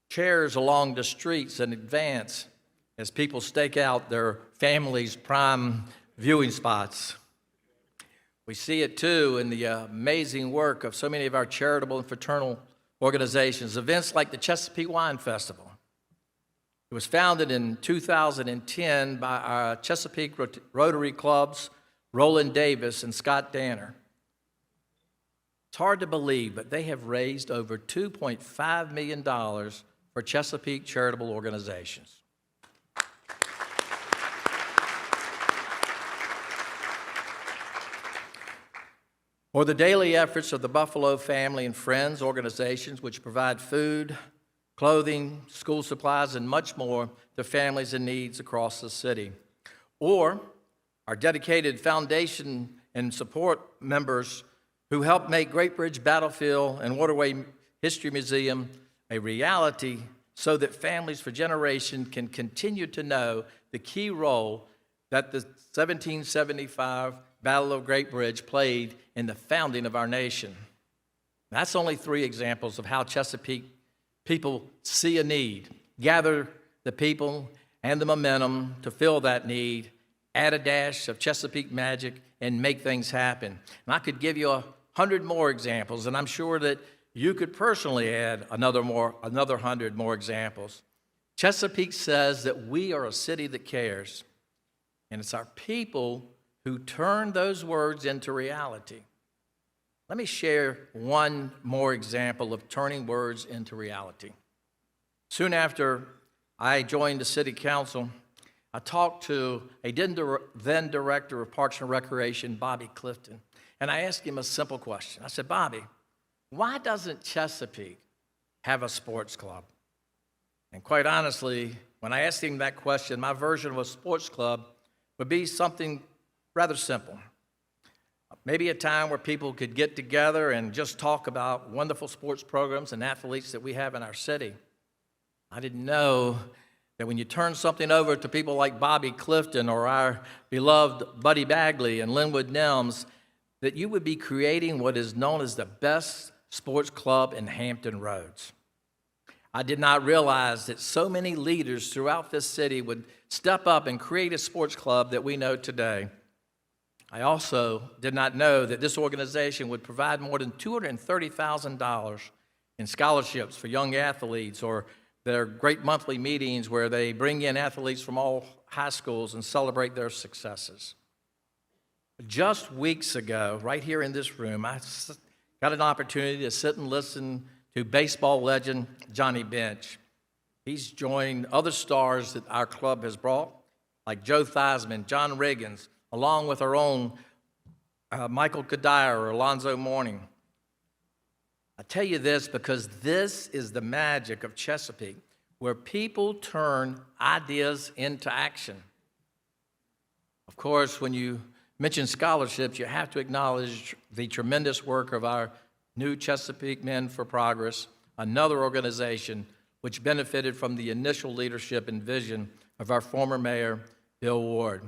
chairs along the streets in advance as people stake out their families' prime viewing spots. We see it too in the amazing work of so many of our charitable and fraternal organizations, events like the Chesapeake Wine Festival. It was founded in 2010 by our Chesapeake Rotary Clubs, Roland Davis and Scott Danner. It's hard to believe, but they have raised over $2.5 million for Chesapeake charitable organizations. Or the daily efforts of the Buffalo Family and Friends organizations, which provide food, clothing, school supplies, and much more to families in needs across the city. Or our dedicated foundation and support members who help make Great Bridge Battlefield and Waterway History Museum a reality so that families for generations can continue to know the key role that the 1775 Battle of Great Bridge played in the founding of our nation. That's only 3 examples of how Chesapeake people see a need, gather the people and the momentum to fill that need, add a dash of Chesapeake magic, and make things happen. And I could give you 100 more examples, and I'm sure that you could personally add another 100 more examples. Chesapeake says that we are a city that cares, and it's our people who turned those words into reality. Let me share one more example of turning words into reality. Soon after I joined the city council, I talked to a then director of Parks and Recreation, Bobby Clifton, and I asked him a simple question. I said, Bobby, why doesn't Chesapeake have a sports club? And quite honestly, when I asked him that question, my version of a sports club would be something rather simple. Maybe a time where people could get together and just talk about wonderful sports programs and athletes that we have in our city. I didn't know that when you turn something over to people like Bobby Clifton or our beloved Buddy Bagley and Linwood Nelms, that you would be creating what is known as the best sports club in Hampton Roads. I did not realize that so many leaders throughout this city would step up and create a sports club that we know today. I also did not know that this organization would provide more than $230,000 in scholarships for young athletes, or their great monthly meetings where they bring in athletes from all high schools and celebrate their successes. Just weeks ago, right here in this room, I got an opportunity to sit and listen to baseball legend Johnny Bench. He's joined other stars that our club has brought, like Joe Theismann, John Riggins, along with our own Michael Kadire or Alonzo Mourning. I tell you this because this is the magic of Chesapeake, where people turn ideas into action. Of course, when you mention scholarships, you have to acknowledge the tremendous work of our new Chesapeake Men for Progress, another organization which benefited from the initial leadership and vision of our former mayor, Bill Ward.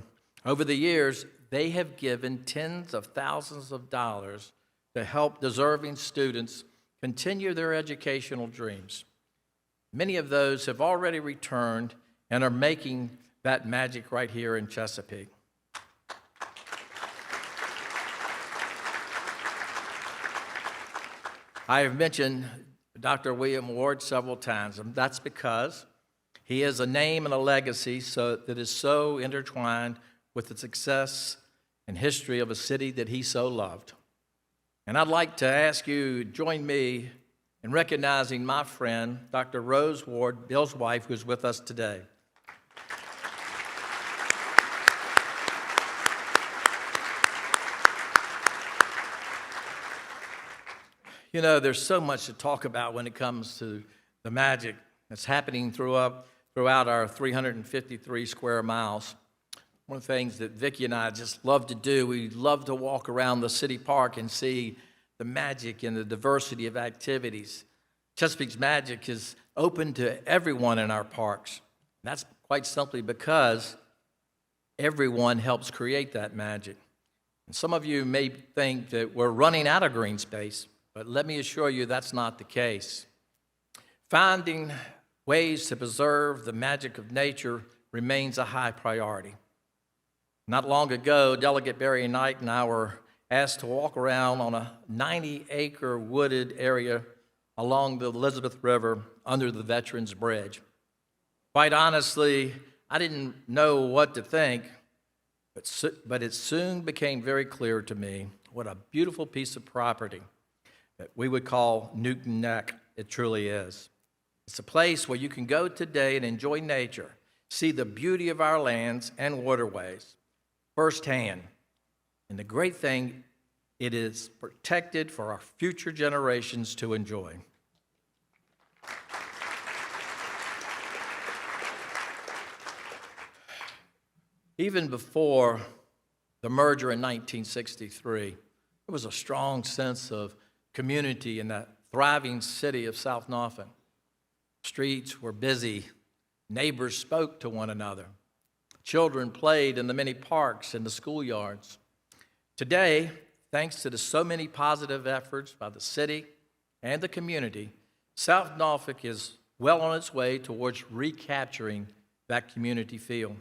Over the years, they have given tens of thousands of dollars to help deserving students continue their educational dreams. Many of those have already returned and are making that magic right here in Chesapeake. I have mentioned Dr. William Ward several times, and that's because he is a name and a legacy that is so intertwined with the success and history of a city that he so loved. And I'd like to ask you to join me in recognizing my friend, Dr. Rose Ward, Bill's wife, who's with us today. You know, there's so much to talk about when it comes to the magic that's happening throughout our 353 square miles. One of the things that Vicki and I just love to do, we love to walk around the city park and see the magic and the diversity of activities. Chesapeake's magic is open to everyone in our parks. And that's quite simply because everyone helps create that magic. And some of you may think that we're running out of green space, but let me assure you that's not the case. Finding ways to preserve the magic of nature remains a high priority. Not long ago, Delegate Barry Knight and I were asked to walk around on a 90-acre wooded area along the Elizabeth River under the Veterans Bridge. Quite honestly, I didn't know what to think, but it soon became very clear to me what a beautiful piece of property that we would call Newton Neck it truly is. It's a place where you can go today and enjoy nature, see the beauty of our lands and waterways firsthand. And the great thing, it is protected for our future generations to enjoy. Even before the merger in 1963, there was a strong sense of community in that thriving city of South Norfolk. Streets were busy. Neighbors spoke to one another. Children played in the many parks and the schoolyards. Today, thanks to the so many positive efforts by the city and the community, South Norfolk is well on its way towards recapturing that community feel.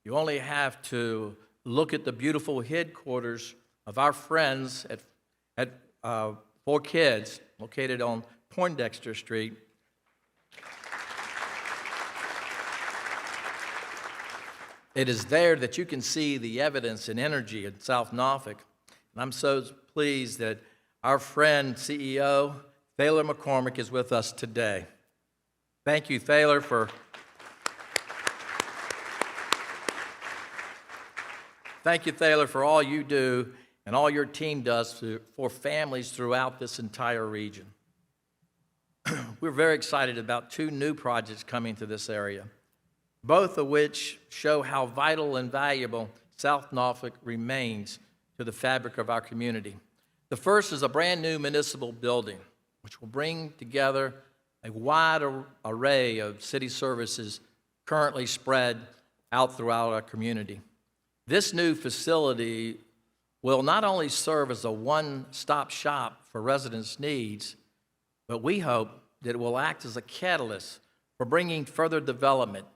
You only have to look at the beautiful headquarters of our friends at For Kids, located on Poindexter Street. It is there that you can see the evidence and energy in South Norfolk. And I'm so pleased that our friend, CEO Thaler McCormick, is with us today. Thank you, Thaler, for all you do and all your team does for families throughout this entire region. We're very excited about 2 new projects coming to this area, both of which show how vital and valuable South Norfolk remains to the fabric of our community. The first is a brand new municipal building, which will bring together a wide array of city services currently spread out throughout our community. This new facility will not only serve as a one-stop shop for residents' needs, but we hope that it will act as a catalyst for bringing further development,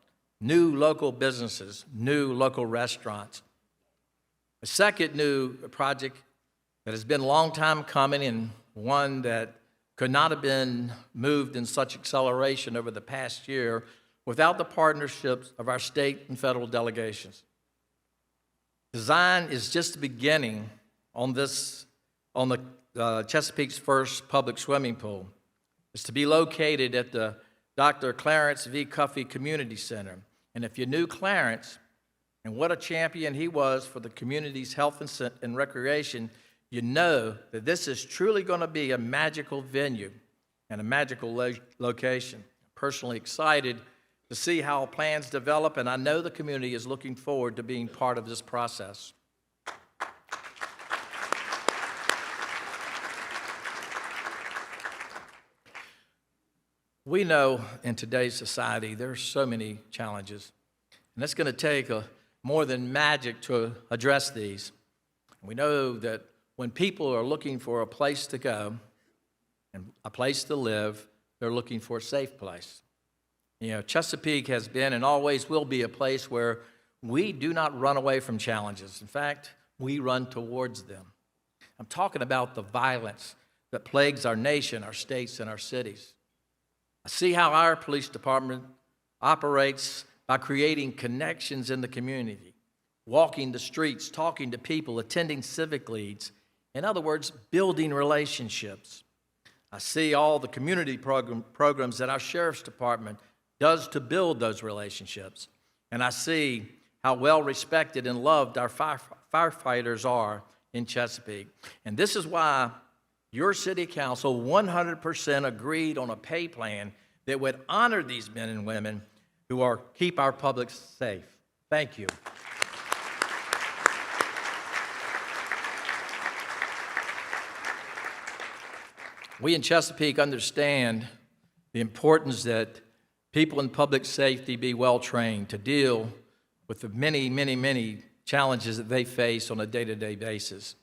new local businesses, new local restaurants. A second new project that has been a long time coming and one that could not have been moved in such acceleration over the past year without the partnerships of our state and federal delegations. Design is just beginning on the Chesapeake's first public swimming pool. It's to be located at the Dr. Clarence V. Cuffey Community Center. And if you knew Clarence and what a champion he was for the community's health and recreation, you know that this is truly going to be a magical venue and a magical location. I'm personally excited to see how plans develop, and I know the community is looking forward to being part of this process. We know in today's society there are so many challenges, and it's going to take more than magic to address these. We know that when people are looking for a place to go and a place to live, they're looking for a safe place. You know, Chesapeake has been and always will be a place where we do not run away from challenges. In fact, we run towards them. I'm talking about the violence that plagues our nation, our states, and our cities. I see how our police department operates by creating connections in the community, walking the streets, talking to people, attending civic leads. In other words, building relationships. I see all the community programs that our sheriff's department does to build those relationships. And I see how well respected and loved our firefighters are in Chesapeake. And this is why your city council 100% agreed on a pay plan that would honor these men and women who keep our public safe. Thank you. We in Chesapeake understand the importance that people in public safety be well trained to deal with the many, many, many challenges that they face on a day-to-day basis.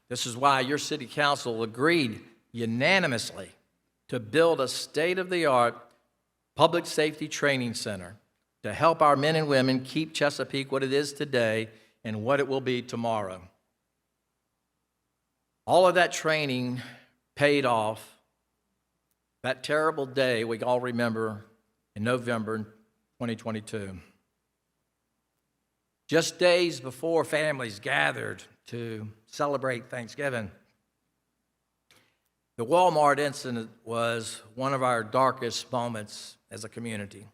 This is why your city council agreed unanimously to build a state-of-the-art public safety training center to help our men and women keep Chesapeake what it is today and what it will be tomorrow. All of that training paid off that terrible day we all remember in November 2022. Just days before families gathered to celebrate Thanksgiving, the Walmart incident was one of our darkest moments as a community.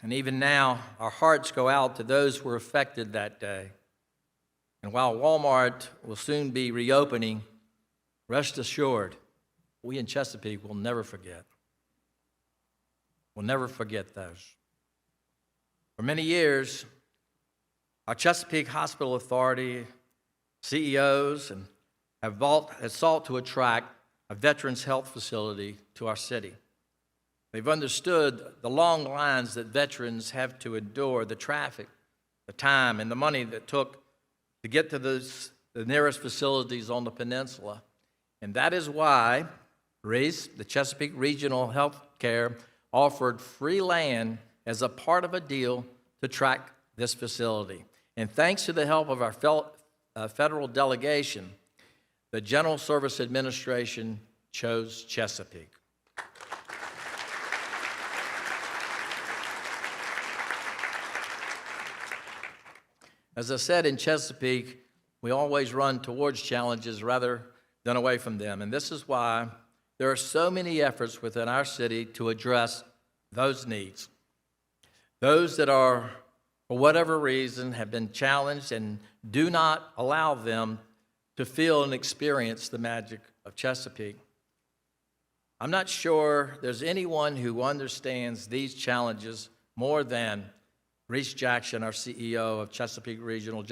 And even now, our hearts go out to those who were affected that day. And while Walmart will soon be reopening, rest assured, we in Chesapeake will never forget. We'll never forget those. For many years, our Chesapeake Hospital Authority CEOs have sought to attract a veterans health facility to our city. They've understood the long lines that veterans have to endure, the traffic, the time, and the money that took to get to the nearest facilities on the peninsula. And that is why REACE, the Chesapeake Regional Health Care, offered free land as a part of a deal to track this facility. And thanks to the help of our federal delegation, the General Service Administration chose Chesapeake. As I said, in Chesapeake, we always run towards challenges rather than away from them. And this is why there are so many efforts within our city to address those needs. Those that are, for whatever reason, have been challenged and do not allow them to feel and experience the magic of Chesapeake. I'm not sure there's anyone who understands these challenges more than Reese Jackson, our CEO of Chesapeake Regional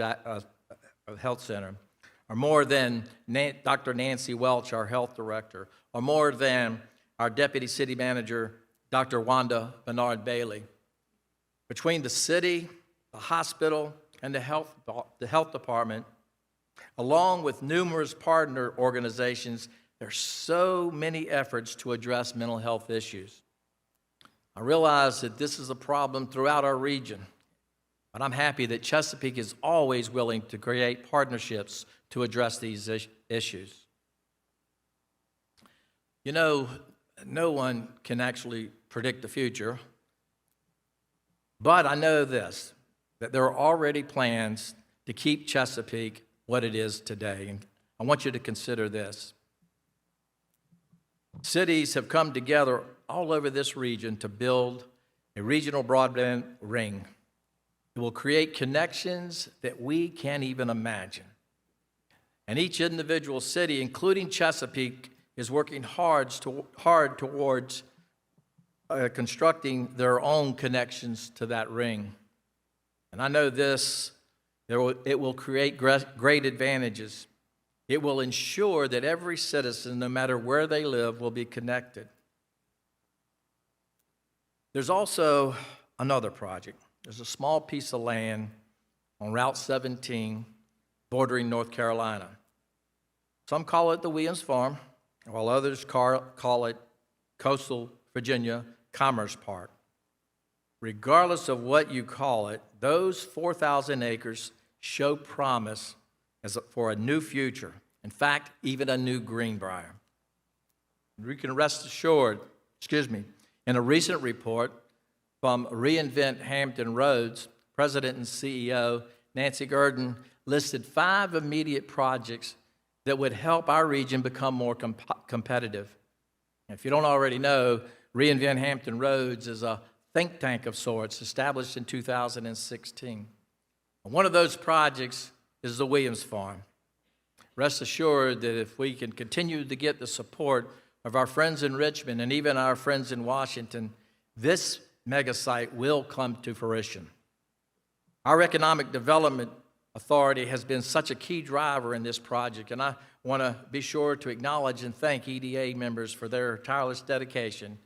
Health Center, or more than Dr. Nancy Welch, our health director, or more than our deputy city manager, Dr. Wanda Bernard Bailey. Between the city, the hospital, and the health department, along with numerous partner organizations, there's so many efforts to address mental health issues. I realize that this is a problem throughout our region, but I'm happy that Chesapeake is always willing to create partnerships to address these issues. You know, no one can actually predict the future, but I know this, that there are already plans to keep Chesapeake what it is today, and I want you to consider this. Cities have come together all over this region to build a regional broadband ring. It will create connections that we can't even imagine. And each individual city, including Chesapeake, is working hard towards constructing their own connections to that ring. And I know this, it will create great advantages. It will ensure that every citizen, no matter where they live, will be connected. There's also another project. There's a small piece of land on Route 17 bordering North Carolina. Some call it the Williams Farm, while others call it Coastal Virginia Commerce Park. Regardless of what you call it, those 4,000 acres show promise for a new future. In fact, even a new Greenbrier. We can rest assured, in a recent report from Reinvent Hampton Roads, President and CEO Nancy Gurdon listed 5 immediate projects that would help our region become more competitive. If you don't already know, Reinvent Hampton Roads is a think tank of sorts established in 2016. One of those projects is the Williams Farm. Rest assured that if we can continue to get the support of our friends in Richmond and even our friends in Washington, this mega site will come to fruition. Our Economic Development Authority has been such a key driver in this project, and I want to be sure to acknowledge and thank EDA members for their tireless dedication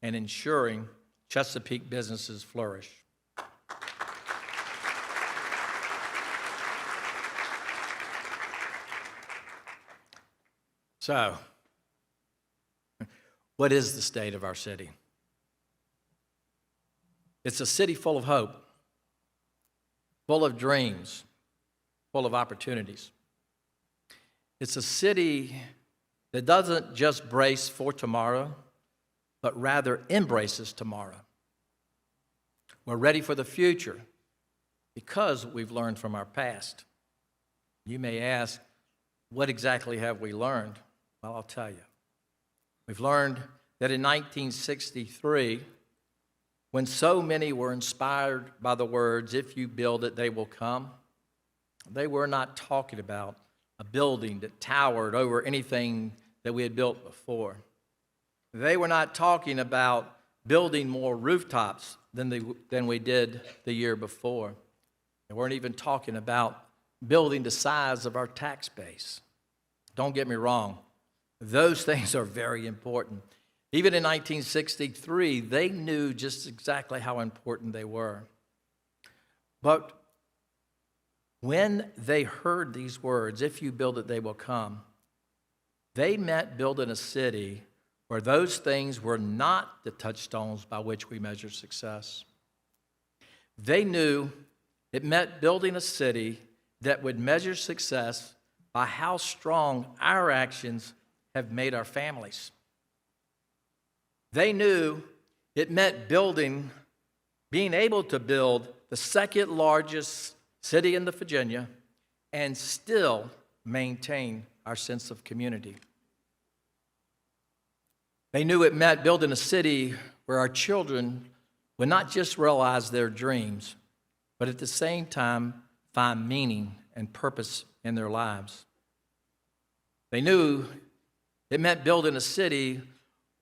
in ensuring Chesapeake businesses flourish. So, what is the state of our city? It's a city full of hope, full of dreams, full of opportunities. It's a city that doesn't just brace for tomorrow, but rather embraces tomorrow. We're ready for the future because we've learned from our past. You may ask, what exactly have we learned? Well, I'll tell you. We've learned that in 1963, when so many were inspired by the words, "If you build it, they will come," they were not talking about a building that towered over anything that we had built before. They were not talking about building more rooftops than we did the year before. They weren't even talking about building the size of our tax base. Don't get me wrong. Those things are very important. Even in 1963, they knew just exactly how important they were. But when they heard these words, "If you build it, they will come," they meant building a city where those things were not the touchstones by which we measure success. They knew it meant building a city that would measure success by how strong our actions have made our families. They knew it meant being able to build the second largest city in the Virginia, and still maintain our sense of community. They knew it meant building a city where our children would not just realize their dreams, but at the same time find meaning and purpose in their lives. They knew it meant building a city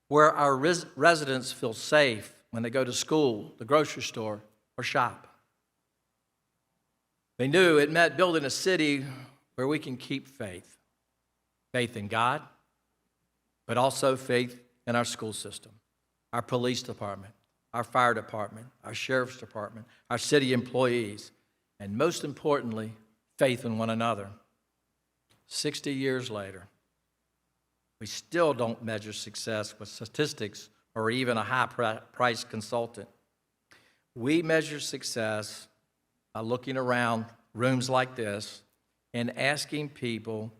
where our residents feel safe when they go to school, the grocery store, or shop. They knew it meant building a city where we can keep faith. Faith in God, but also faith in our school system, our police department, our fire department, our sheriff's department, our city employees, and most importantly, faith in one another. 60 years later, we still don't measure success with statistics or even a high-priced consultant. We measure success by looking around rooms like this and asking people,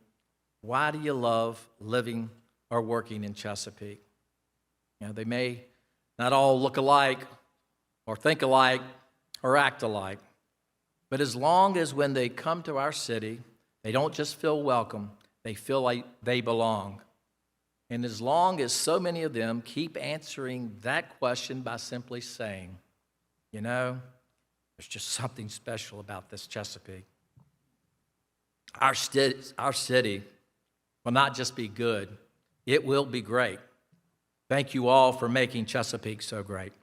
why do you love living or working in Chesapeake? You know, they may not all look alike or think alike or act alike, but as long as when they come to our city, they don't just feel welcome, they feel like they belong. And as long as so many of them keep answering that question by simply saying, you know, there's just something special about this Chesapeake. Our city will not just be good, it will be great. Thank you all for making Chesapeake so great.